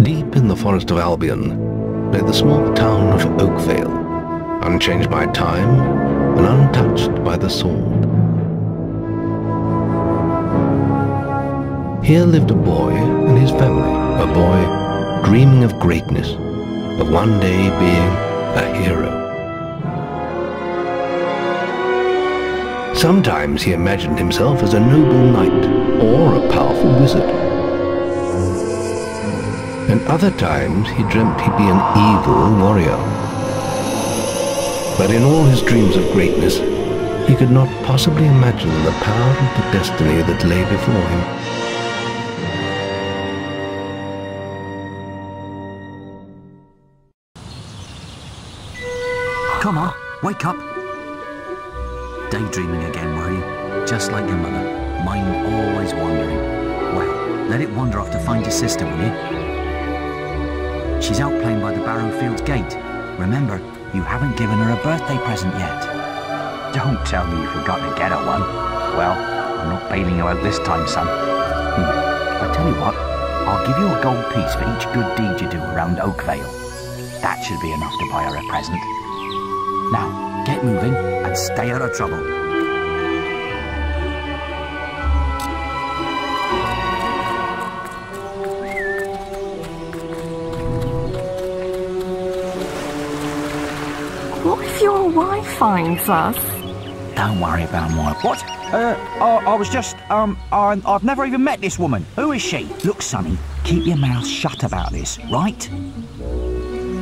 Deep in the forest of Albion lay the small town of Oakvale, unchanged by time and untouched by the sword. Here lived a boy and his family, a boy dreaming of greatness, of one day being a hero. Sometimes he imagined himself as a noble knight or a powerful wizard. And other times he dreamt he'd be an evil warrior. But in all his dreams of greatness, he could not possibly imagine the power and the destiny that lay before him. Come on, wake up. Daydreaming again, were you? Just like your mother. Mine always wandering. Well, let it wander off to find your sister, will you? She's out playing by the Barrowfields gate. Remember, you haven't given her a birthday present yet. Don't tell me you forgot to get her one. Well, I'm not bailing you out this time, son. I tell you what, I'll give you a gold piece for each good deed you do around Oakvale. That should be enough to buy her a present. Now, get moving and stay out of trouble. What if your wife finds us? Don't worry about my... What? I was just, I've never even met this woman. Who is she? Look, Sonny, keep your mouth shut about this, right?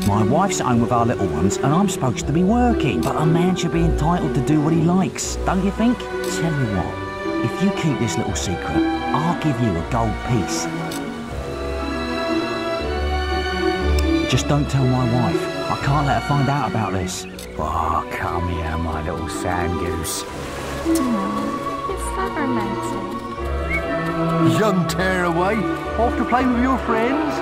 My wife's at home with our little ones, and I'm supposed to be working. But a man should be entitled to do what he likes, don't you think? Tell you what, if you keep this little secret, I'll give you a gold piece. Just don't tell my wife. I can't let her find out about this. Oh, come here, my little sand goose. Oh, it's so romantic. Young tearaway, off to play with your friends?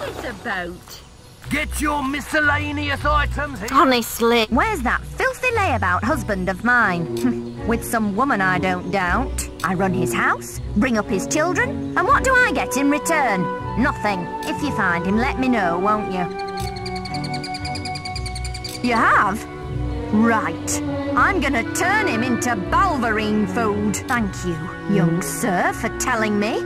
It's about. Get your miscellaneous items here. Honestly. Where's that filthy layabout husband of mine? With some woman, I don't doubt. I run his house, bring up his children, and what do I get in return? Nothing. If you find him, let me know, won't you? You have? Right. I'm gonna turn him into Balverine food. Thank you, young sir, for telling me.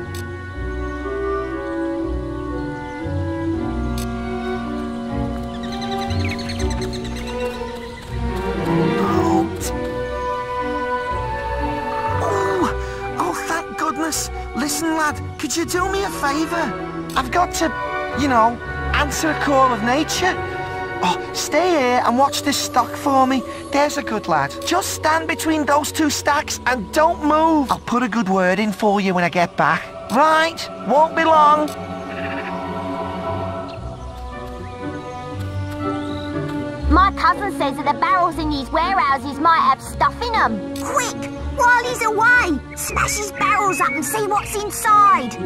Oh, thank goodness. Listen, lad, could you do me a favour? I've got to, you know, answer a call of nature. Oh, stay here and watch this stock for me. There's a good lad. Just stand between those two stacks and don't move. I'll put a good word in for you when I get back. Right, won't be long. My cousin says that the barrels in these warehouses might have stuff in them. Quick, while he's away, smash his barrels up and see what's inside.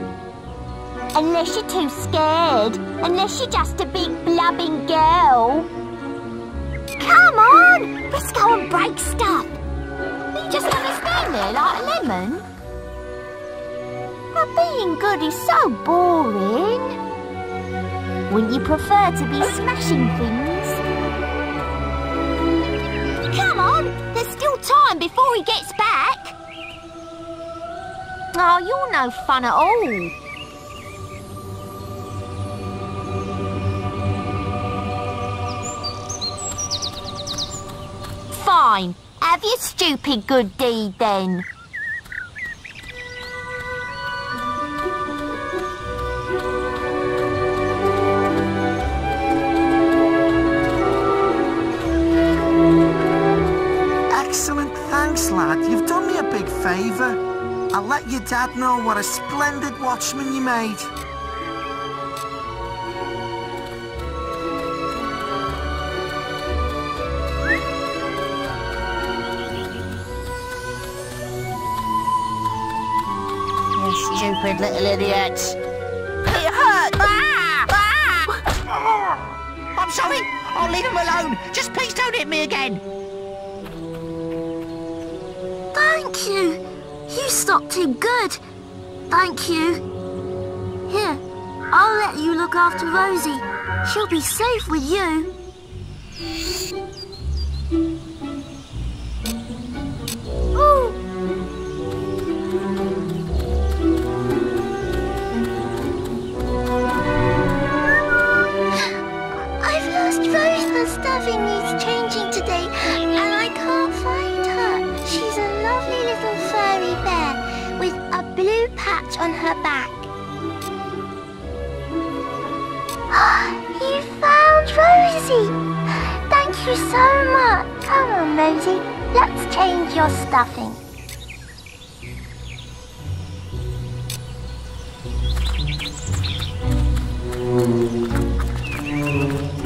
Unless you're too scared. Unless you're just a big blubbing girl. Come on! Let's go and break stuff. You just want to stand there like a lemon? But being good is so boring. Wouldn't you prefer to be smashing things? Come on! There's still time before he gets back. Oh, you're no fun at all. Fine. Have your stupid good deed then. Excellent, thank favour. I'll let your dad know what a splendid watchman you made. You stupid little idiot. It hurt! I'm sorry. I'll leave him alone. Just please don't hit me again. Thank you. You stopped him good. Thank you. Here, I'll let you look after Rosie. She'll be safe with you. Ooh. I've lost Rose. Her stuffing needs changing today, and I can't find her. She's a lovely little furry bear with a blue patch on her back. You found Rosie! Thank you so much. Come on, Rosie. Let's change your stuffing.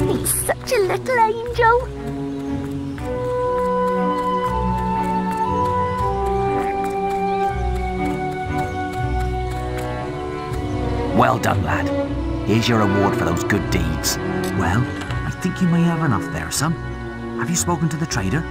He's such a little angel. Well done, lad. Here's your reward for those good deeds. Well, I think you may have enough there, son. Have you spoken to the trader?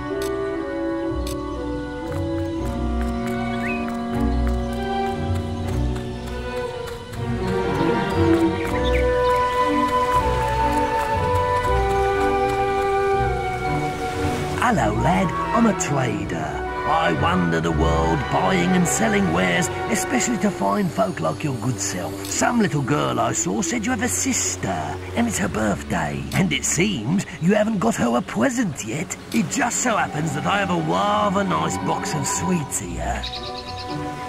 Hello, lad. I'm a trader. I wander the world buying and selling wares, especially to fine folk like your good self. Some little girl I saw said you have a sister, and it's her birthday. And it seems you haven't got her a present yet. It just so happens that I have a rather nice box of sweets here.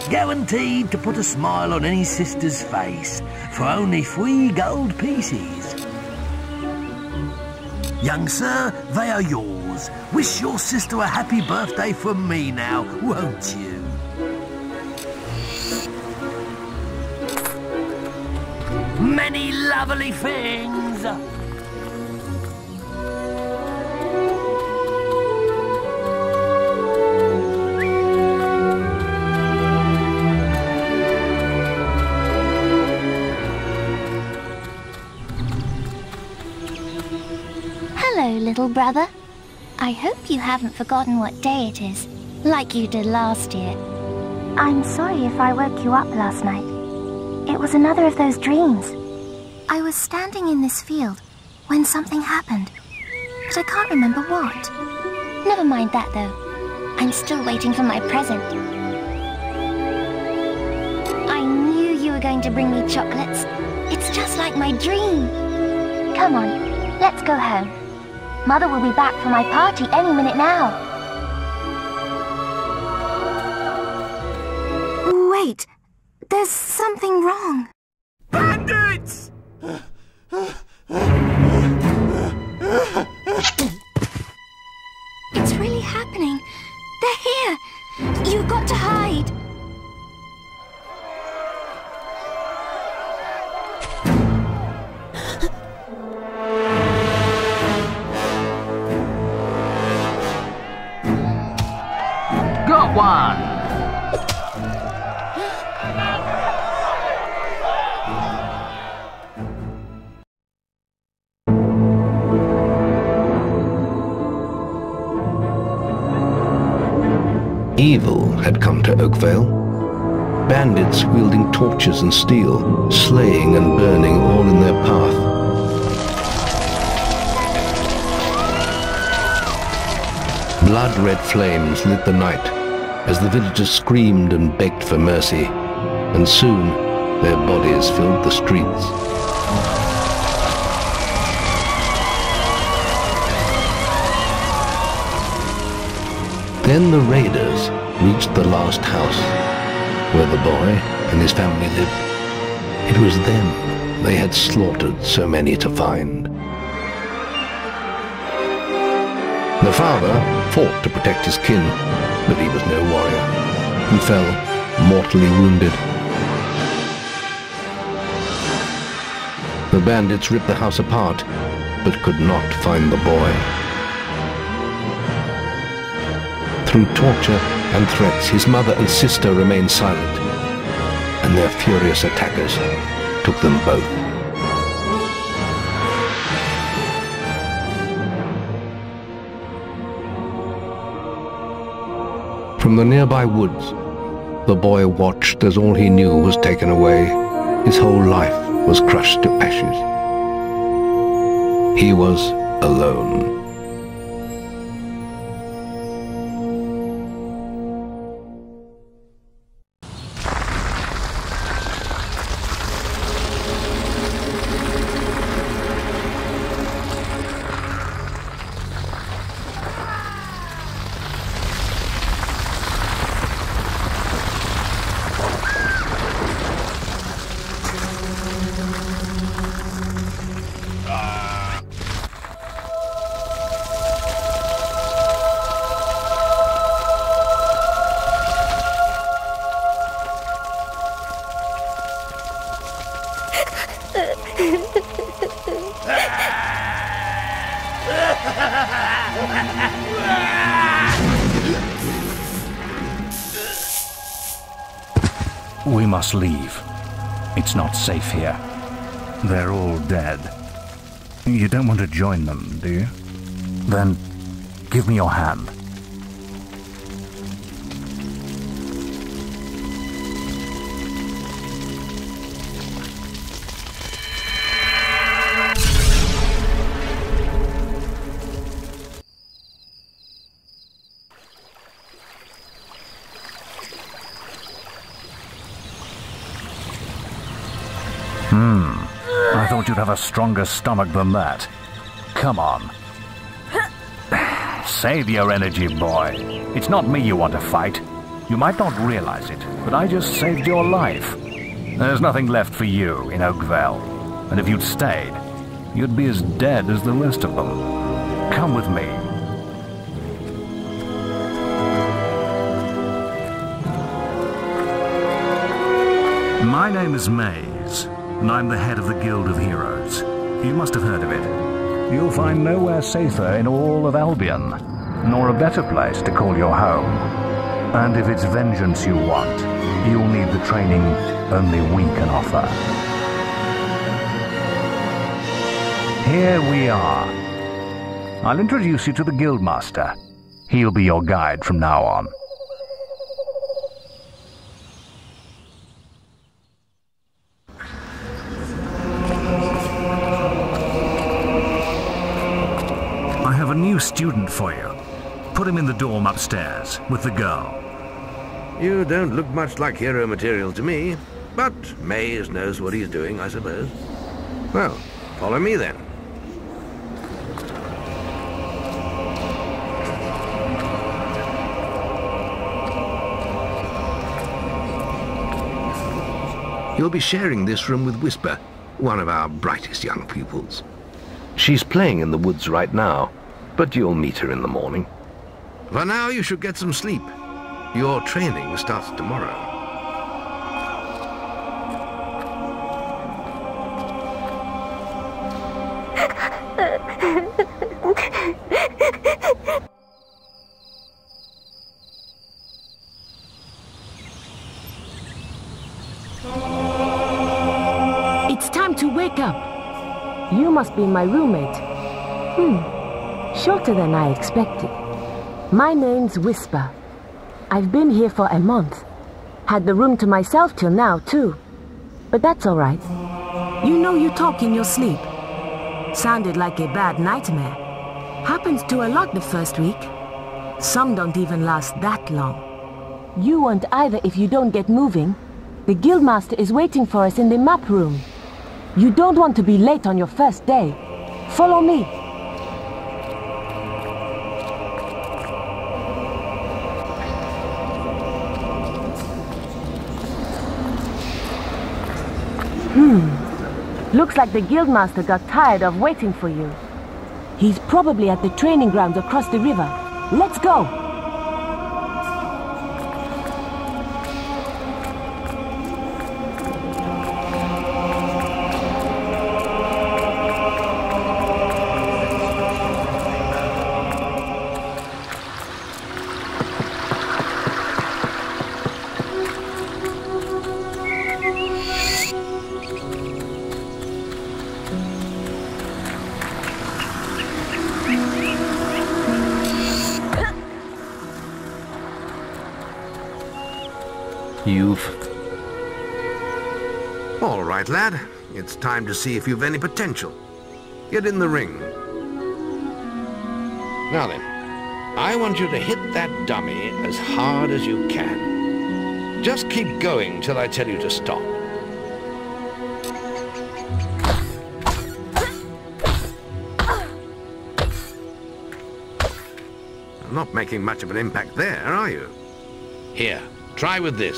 Guaranteed to put a smile on any sister's face, for only 3 gold pieces. Young sir, they are yours. Wish your sister a happy birthday from me now, won't you? Many lovely things. Hello, little brother. I hope you haven't forgotten what day it is, like you did last year. I'm sorry if I woke you up last night. It was another of those dreams. I was standing in this field when something happened, but I can't remember what. Never mind that, though. I'm still waiting for my present. I knew you were going to bring me chocolates. It's just like my dream. Come on, let's go home. Mother will be back for my party any minute now. Wait, there's something wrong. Bandits! It's really happening. They're here. You've got to hide. Got one! Evil had come to Oakvale. Bandits wielding torches and steel, slaying and burning all in their path. Blood-red flames lit the night as the villagers screamed and begged for mercy, and soon their bodies filled the streets. Then the raiders reached the last house, where the boy and his family lived. It was them they had slaughtered so many to find. The father fought to protect his kin, but he was no warrior. and fell, mortally wounded. The bandits ripped the house apart, but could not find the boy. Through torture and threats, his mother and sister remained silent, and their furious attackers took them both. From the nearby woods, the boy watched as all he knew was taken away. His whole life was crushed to ashes. He was alone. We must leave. It's not safe here. They're all dead. You don't want to join them, do you? Then give me your hand. I thought you'd have a stronger stomach than that. Come on. Save your energy, boy. It's not me you want to fight. You might not realize it, but I just saved your life. There's nothing left for you in Oakvale. And if you'd stayed, you'd be as dead as the rest of them. Come with me. My name is Maze, and I'm the head of the Guild of Heroes. You must have heard of it. You'll find nowhere safer in all of Albion, nor a better place to call your home. And if it's vengeance you want, you'll need the training only we can offer. Here we are. I'll introduce you to the Guildmaster. He'll be your guide from now on. New student for you. Put him in the dorm upstairs with the girl. You don't look much like hero material to me, but Maze knows what he's doing, I suppose. Well, follow me then. You'll be sharing this room with Whisper, one of our brightest young pupils. She's playing in the woods right now, but you'll meet her in the morning. For now, you should get some sleep. Your training starts tomorrow. It's time to wake up. You must be my roommate. Shorter than I expected. My name's Whisper. I've been here for a month. Had the room to myself till now, too. But that's all right. You know you talk in your sleep. Sounded like a bad nightmare. Happens to a lot the first week. Some don't even last that long. You won't either if you don't get moving. The Guildmaster is waiting for us in the map room. You don't want to be late on your first day. Follow me. Looks like the Guildmaster got tired of waiting for you. He's probably at the training grounds across the river. Let's go! You've... All right, lad. It's time to see if you've any potential. Get in the ring. Now then, I want you to hit that dummy as hard as you can. Just keep going till I tell you to stop. Not making much of an impact there, are you? Here, try with this.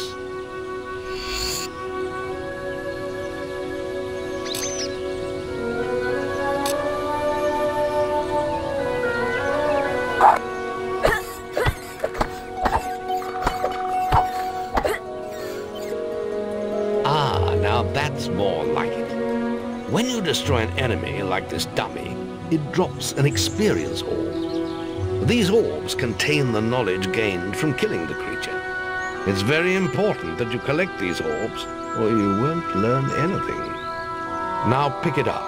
Ah, now that's more like it. When you destroy an enemy like this dummy, it drops an experience orb. These orbs contain the knowledge gained from killing the creature. It's very important that you collect these orbs, or you won't learn anything. Now pick it up.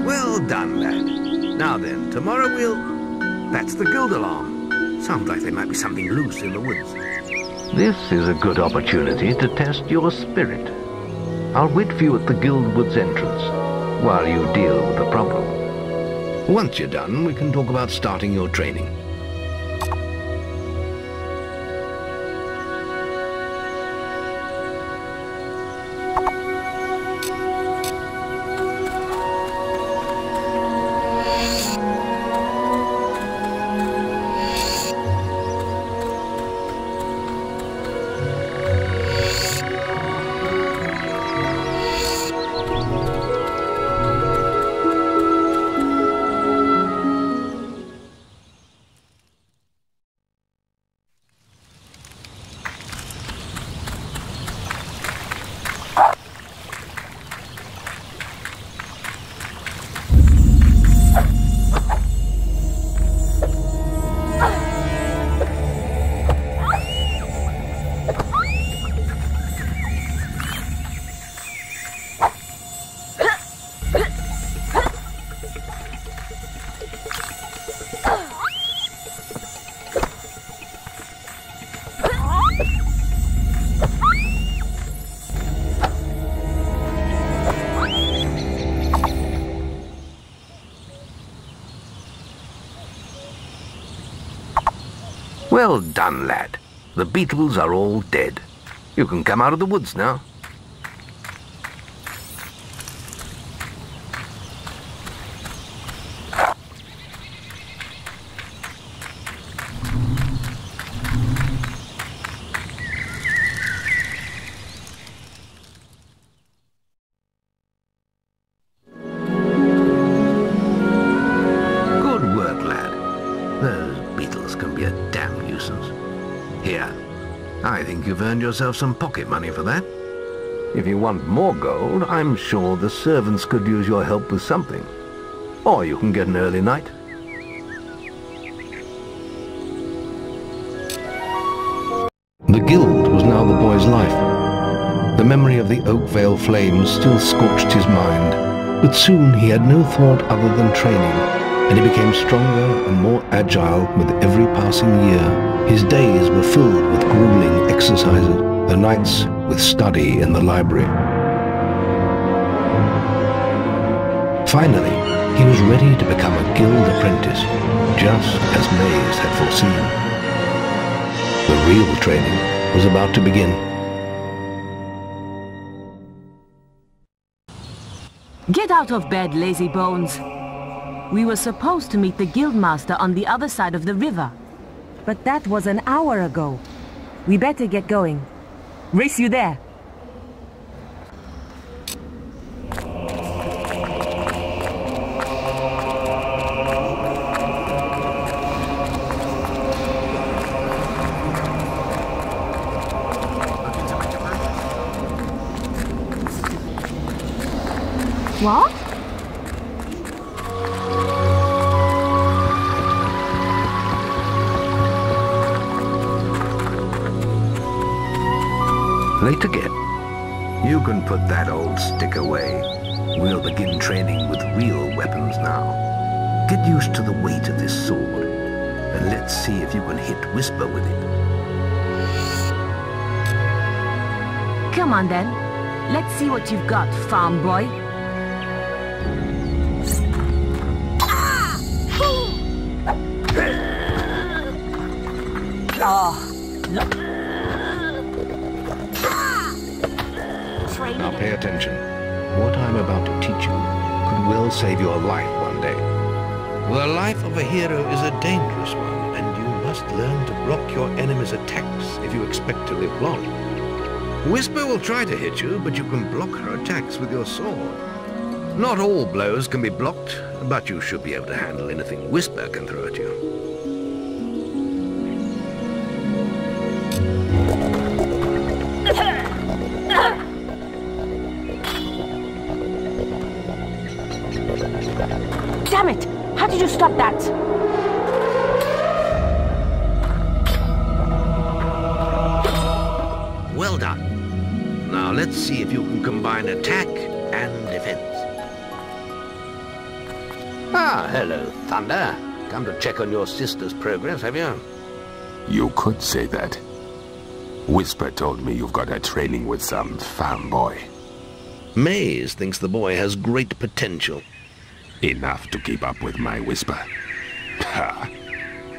Well done, lad. Now then, tomorrow we'll... That's the guild alarm. Sounds like there might be something loose in the woods. This is a good opportunity to test your spirit. I'll wait for you at the guild woods entrance while you deal with the problem. Once you're done, we can talk about starting your training. Well done, lad. The beetles are all dead. You can come out of the woods now. Good work, lad. Those beetles can be a damn nuisance. Here, I think you've earned yourself some pocket money for that. If you want more gold, I'm sure the servants could use your help with something. Or you can get an early night. The guild was now the boy's life. The memory of the Oakvale flames still scorched his mind, but soon he had no thought other than training, and he became stronger and more agile with every passing year. His days were filled with grueling exercises, the nights with study in the library. Finally, he was ready to become a guild apprentice, just as Maze had foreseen. The real training was about to begin. Get out of bed, lazy bones. We were supposed to meet the guildmaster on the other side of the river. But that was an hour ago. We better get going. Race, you there? What? Late again. You can put that old stick away. We'll begin training with real weapons now. Get used to the weight of this sword. And let's see if you can hit Whisper with it. Come on then. Let's see what you've got, farm boy. Now pay attention. What I'm about to teach you could well save your life one day. The life of a hero is a dangerous one, and you must learn to block your enemy's attacks if you expect to live long. Whisper will try to hit you, but you can block her attacks with your sword. Not all blows can be blocked, but you should be able to handle anything Whisper can throw at you. Damn it! How did you stop that? Well done. Now let's see if you can combine attack and defense. Ah, hello, Thunder. Come to check on your sister's progress, have you? You could say that. Whisper told me you've got a training with some farm boy. Maze thinks the boy has great potential. Enough to keep up with my Whisper. Ha!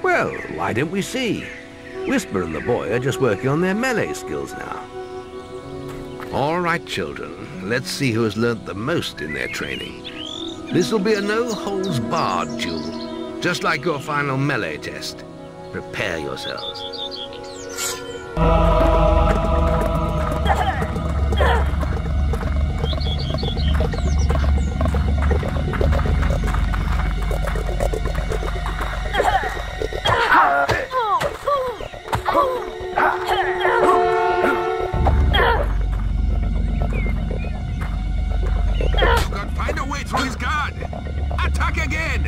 Well, why don't we see? Whisper and the boy are just working on their melee skills now. All right, children. Let's see who has learnt the most in their training. This will be a no-holds-barred duel, just like your final melee test. Prepare yourselves. Find a way through his guard! Attack again!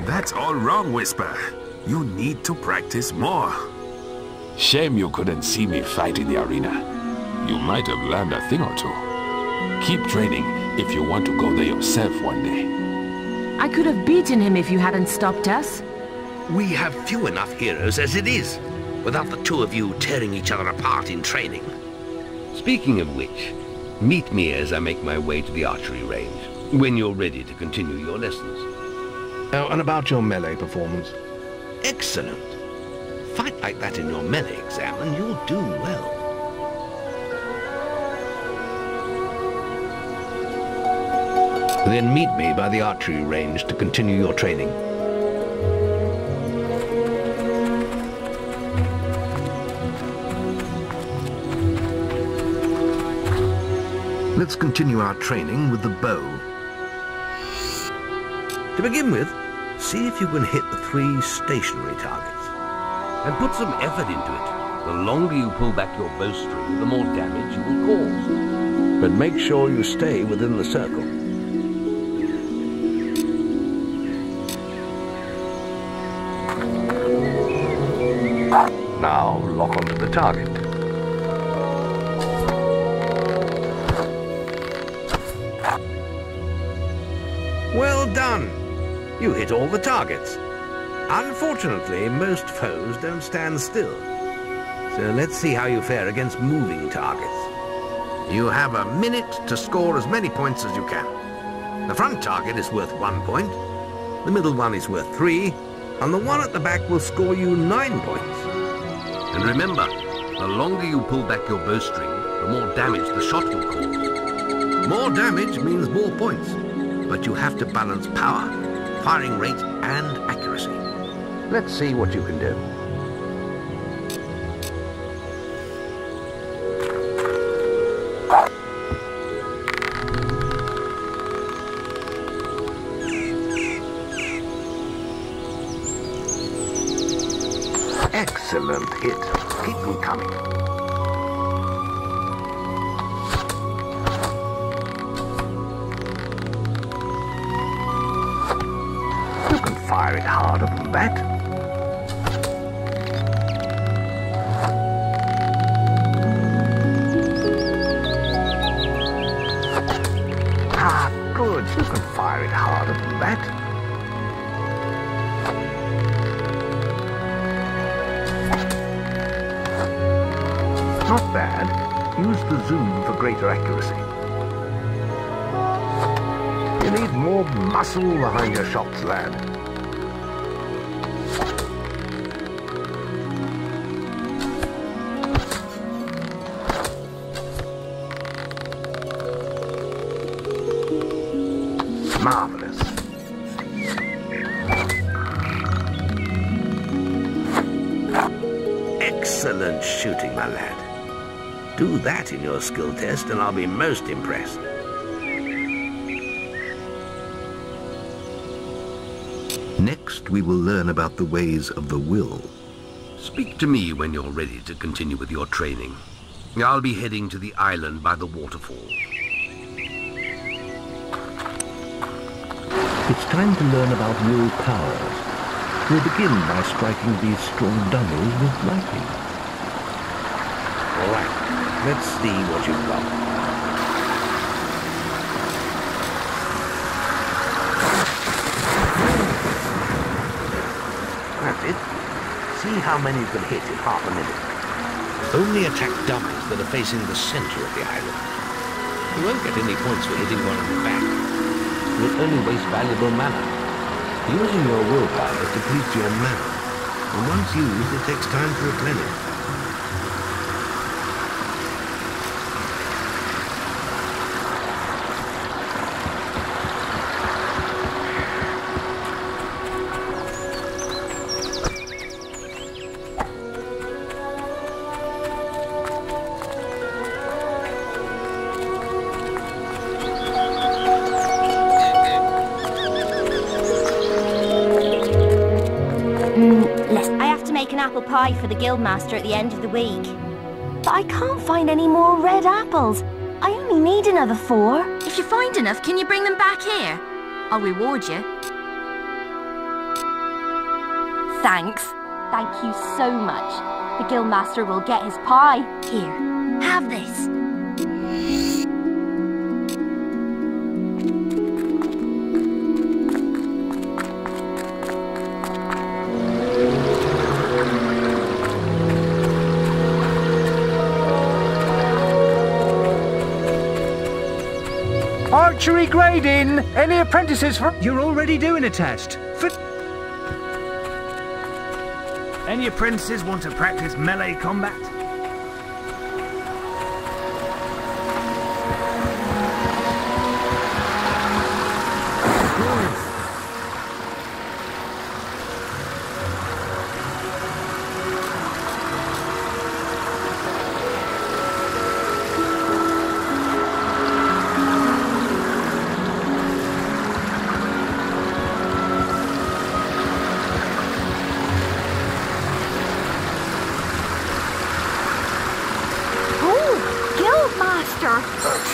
That's all wrong, Whisper. You need to practice more. Shame you couldn't see me fight in the arena. You might have learned a thing or two. Keep training if you want to go there yourself one day. I could have beaten him if you hadn't stopped us. We have few enough heroes as it is, without the two of you tearing each other apart in training. Speaking of which, meet me as I make my way to the archery range, when you're ready to continue your lessons. Oh, and about your melee performance? Excellent. Fight like that in your melee exam and you'll do well. Then meet me by the archery range to continue your training. Let's continue our training with the bow. To begin with, see if you can hit the 3 stationary targets. And put some effort into it. The longer you pull back your bowstring, the more damage you will cause. But make sure you stay within the circle. Now lock onto the target. Well done! You hit all the targets. Unfortunately, most foes don't stand still. So let's see how you fare against moving targets. You have a minute to score as many points as you can. The front target is worth 1 point, the middle one is worth 3, and the one at the back will score you 9 points. And remember, the longer you pull back your bowstring, the more damage the shot will cause. More damage means more points. But you have to balance power, firing rate, and accuracy. Let's see what you can do. Excellent hit. Keep them coming. Fire it harder than that. Ah, good. You can fire it harder. Not bad. Use the zoom for greater accuracy. You need more muscle behind your shots, lad. Marvelous. Excellent shooting, my lad. Do that in your skill test and I'll be most impressed. Next, we will learn about the ways of the will. Speak to me when you're ready to continue with your training. I'll be heading to the island by the waterfall. It's time to learn about will powers. We'll begin by striking these strong dummies with lightning. All right, let's see what you've got. That's it. See how many you can hit in half a minute. Only attack dummies that are facing the center of the island. You won't get any points for hitting one in the back. You'll only waste valuable mana. Using your willpower depletes your mana, and once used, it takes time to replenish. Apple pie for the guildmaster at the end of the week. But I can't find any more red apples. I only need another 4. If you find enough, can you bring them back here? I'll reward you. Thanks. Thank you so much. The guildmaster will get his pie. Here, have this. Archery grading! Any apprentices for... You're already doing a test. Any apprentices want to practice melee combat?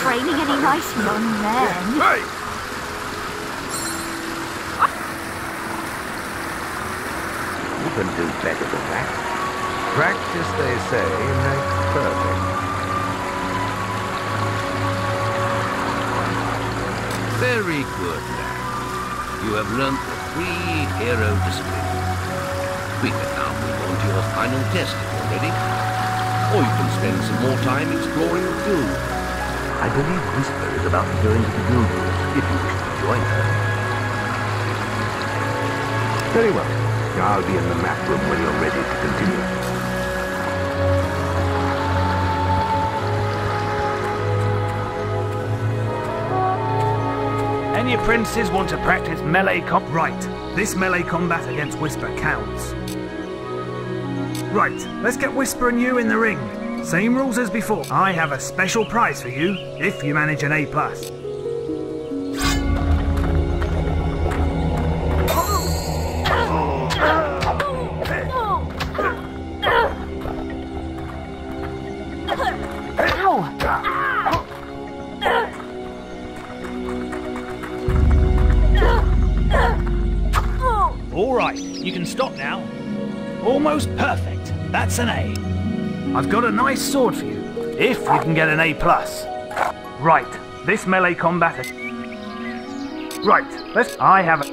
Training any nice young men. Hey! You can do better than that. Practice, they say, makes perfect. Very good, lad. You have learnt the 3 hero disciplines. We can now move on to your final test if you're ready. Or you can spend some more time exploring the guild. I believe Whisper is about to go into the guild room, if you wish to join her. Very well. I'll be in the map room when you're ready to continue. Any apprentices want to practice melee combat? Right, this melee combat against Whisper counts. Right, let's get Whisper and you in the ring. Same rules as before. I have a special prize for you if you manage an A+. All right, you can stop now. Almost perfect. That's an A. I've got a nice sword for you, if you can get an A+. Right, this melee combat... Right, I have it.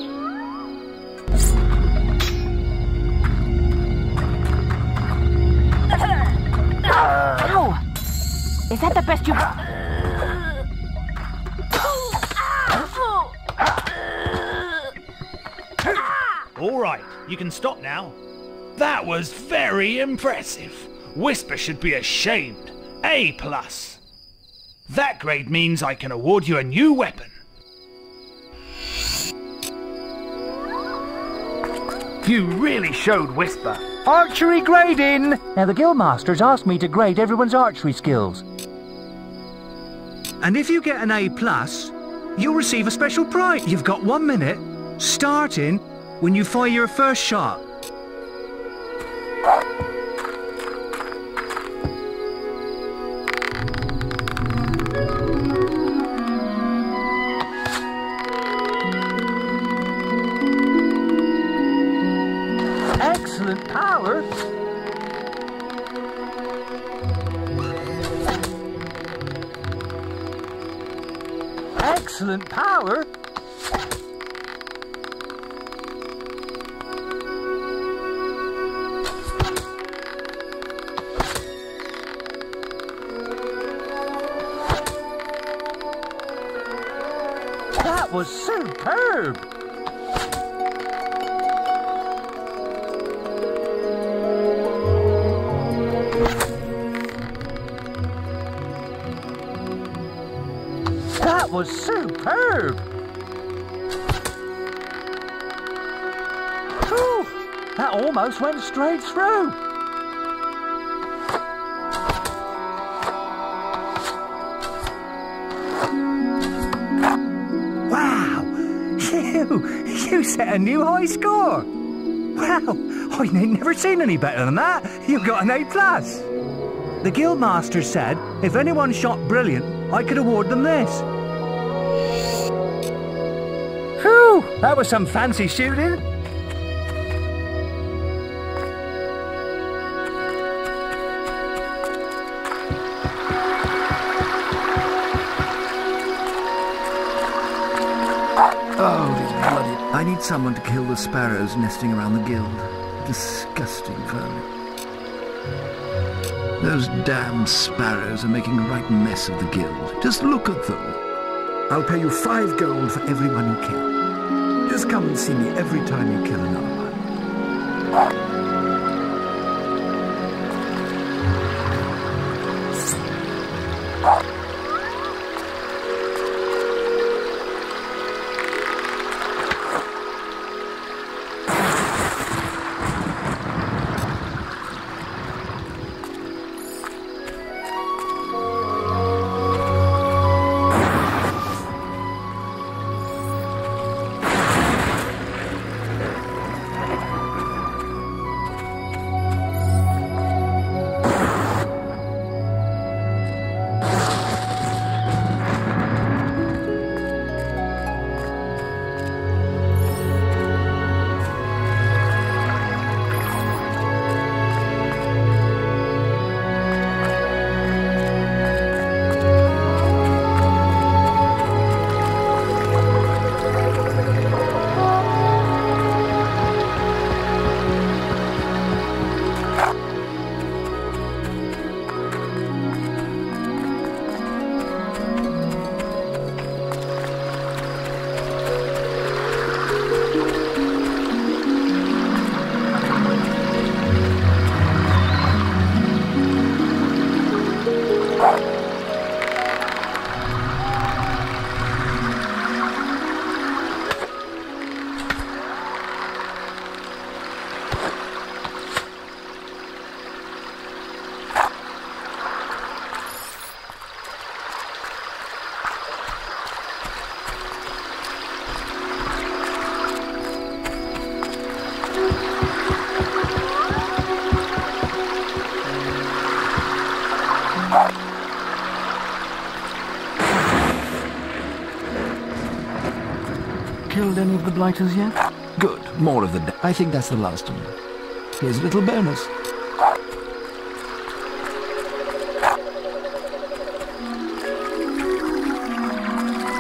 Ow! Is that the best you... All right, you can stop now. That was very impressive. Whisper should be ashamed. A+. That grade means I can award you a new weapon. You really showed Whisper. Archery grading! Now the Guildmaster's asked me to grade everyone's archery skills. And if you get an A+, you'll receive a special prize. You've got 1 minute, starting when you fire your first shot. Excellent power! Excellent power! That was superb! That was superb! Whew, that almost went straight through! Wow! You set a new high score! Wow! I ain't never seen any better than that! You got an A+! The Guildmaster said if anyone shot brilliant, I could award them this. Whew! That was some fancy shooting. Oh, these bloody... I need someone to kill the sparrows nesting around the guild. Disgusting vermin. Those damned sparrows are making a right mess of the guild. Just look at them. I'll pay you 5 gold for every one you kill. Just come and see me every time you kill another one. Killed any of the blighters yet? Good. More of the... I think that's the last one. Here's a little bonus.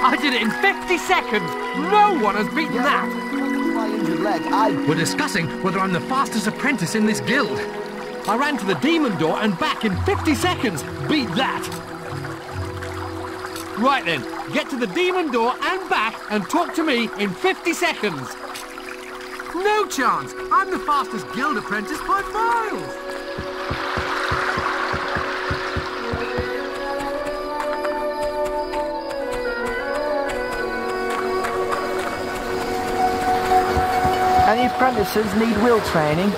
I did it in 50 seconds! No one has beaten that! My injured leg, We're discussing whether I'm the fastest apprentice in this guild. I ran to the demon door and back in 50 seconds. Beat that! Right then, get to the demon door and back and talk to me in 50 seconds. No chance! I'm the fastest guild apprentice by miles! Any apprentices need will training?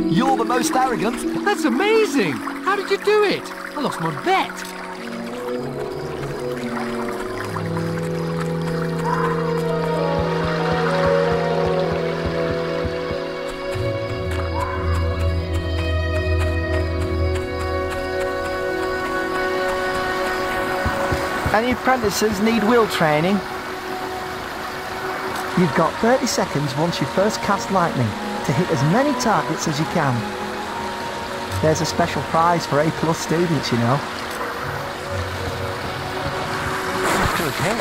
You're the most arrogant. That's amazing. How did you do it? I lost my bet. Any apprentices need will training? You've got 30 seconds once you first cast lightning to hit as many targets as you can. There's a special prize for A+ students, you know. Okay.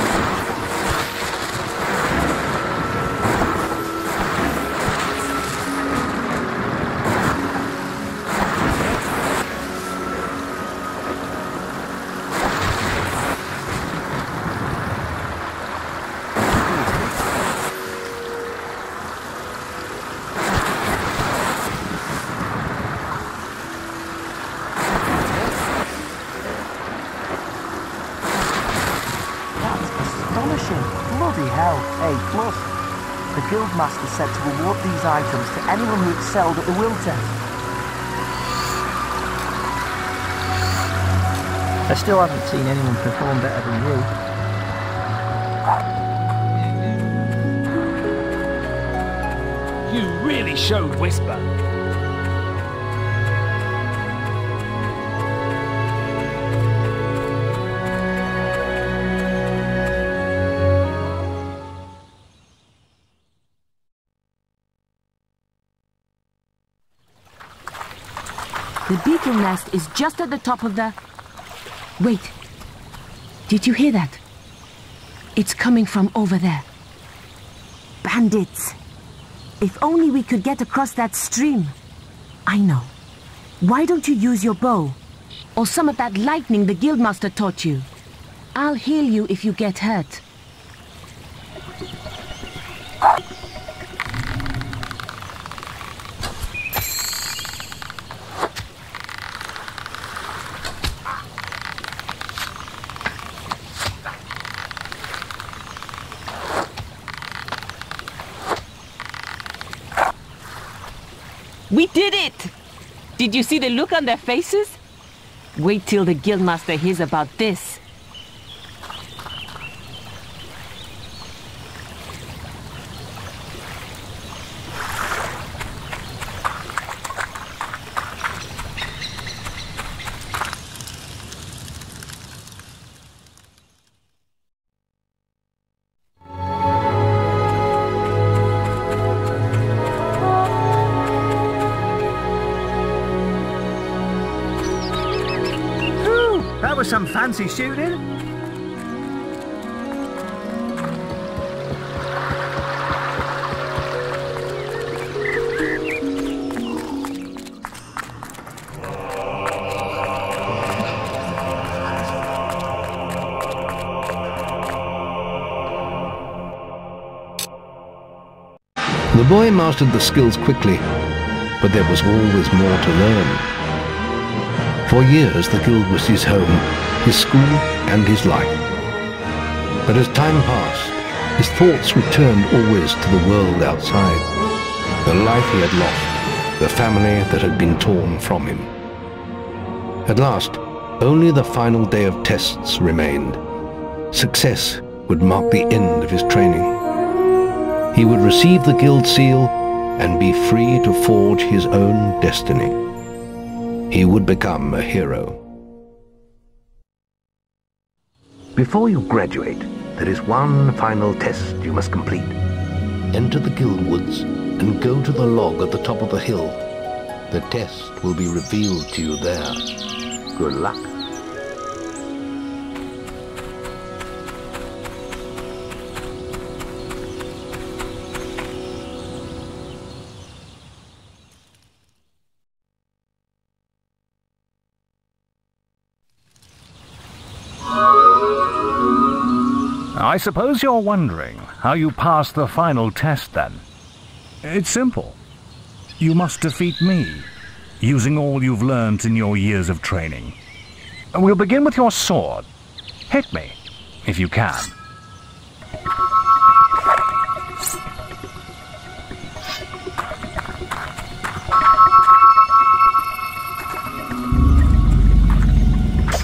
Bloody hell, A+. The Guildmaster said to award these items to anyone who excelled at the will test. I still haven't seen anyone perform better than you. You really showed Whisper. The beetle nest is just at the top of the... Wait. Did you hear that? It's coming from over there. Bandits. If only we could get across that stream. I know. Why don't you use your bow? Or some of that lightning the Guildmaster taught you? I'll heal you if you get hurt. We did it! Did you see the look on their faces? Wait till the Guildmaster hears about this. That was some fancy shooting. The boy mastered the skills quickly, but there was always more to learn. For years, the guild was his home, his school, and his life. But as time passed, his thoughts returned always to the world outside, the life he had lost, the family that had been torn from him. At last, only the final day of tests remained. Success would mark the end of his training. He would receive the guild seal and be free to forge his own destiny. He would become a hero. Before you graduate, there is one final test you must complete. Enter the guild woods and go to the log at the top of the hill. The test will be revealed to you there. Good luck. I suppose you're wondering how you pass the final test, then? It's simple. You must defeat me, using all you've learned in your years of training. We'll begin with your sword. Hit me, if you can.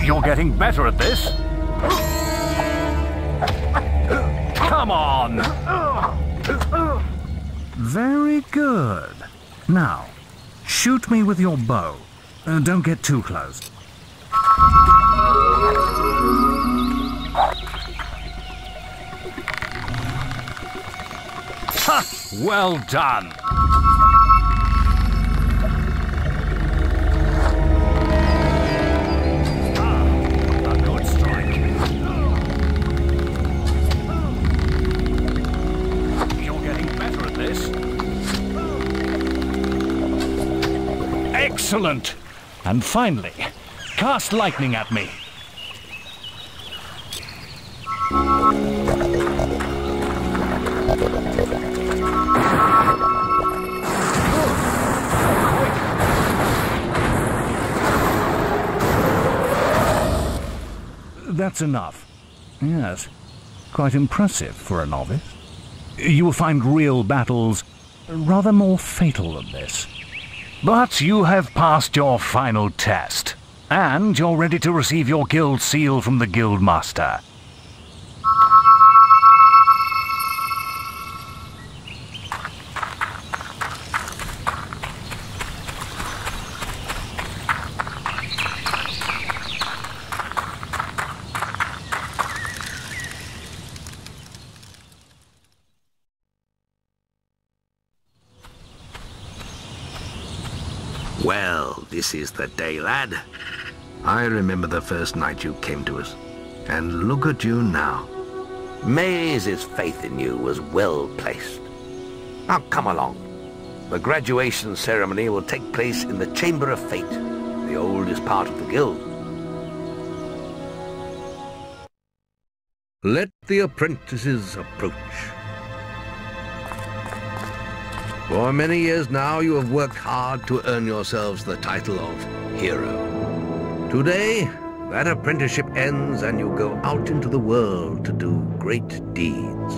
You're getting better at this. Come on! Very good. Now, shoot me with your bow. Don't get too close. Ha! Well done! Excellent! And finally, cast lightning at me. That's enough. Yes, quite impressive for a novice. You will find real battles rather more fatal than this. But you have passed your final test, and you're ready to receive your guild seal from the guild master. Well, this is the day, lad. I remember the first night you came to us. And look at you now. Maze's faith in you was well placed. Now come along. The graduation ceremony will take place in the Chamber of Fate, the oldest part of the guild. Let the apprentices approach. For many years now you have worked hard to earn yourselves the title of hero. Today, that apprenticeship ends and you go out into the world to do great deeds.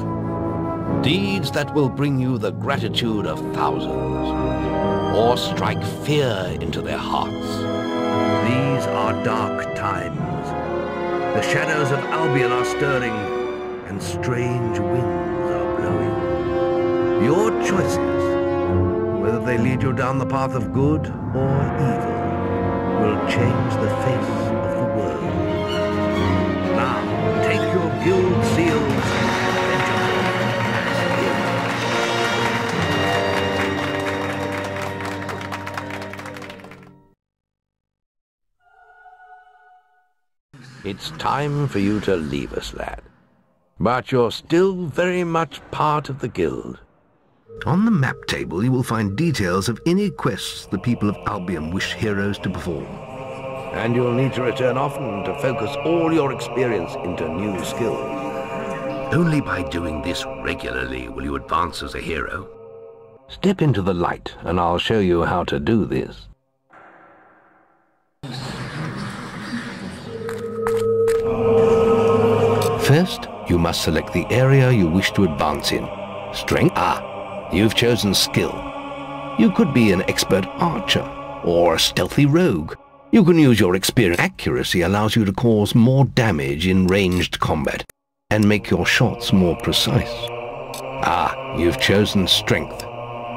Deeds that will bring you the gratitude of thousands, or strike fear into their hearts. These are dark times. The shadows of Albion are stirring, and strange winds are blowing. Your choices, whether they lead you down the path of good or evil, will change the face of the world. Now, take your guild seals and it's time for you to leave us, lad. But you're still very much part of the guild. On the map table, you will find details of any quests the people of Albion wish heroes to perform. And you'll need to return often to focus all your experience into new skills. Only by doing this regularly will you advance as a hero. Step into the light, and I'll show you how to do this. First, you must select the area you wish to advance in. Strength? You've chosen skill. You could be an expert archer, or a stealthy rogue. You can use your experience. Accuracy allows you to cause more damage in ranged combat, and make your shots more precise. You've chosen strength.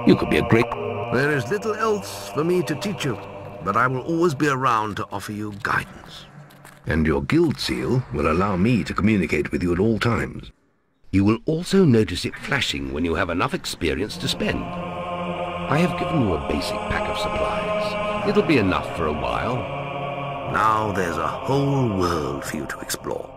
You could be a great... There is little else for me to teach you, but I will always be around to offer you guidance. And your guild seal will allow me to communicate with you at all times. You will also notice it flashing when you have enough experience to spend. I have given you a basic pack of supplies. It'll be enough for a while. Now there's a whole world for you to explore.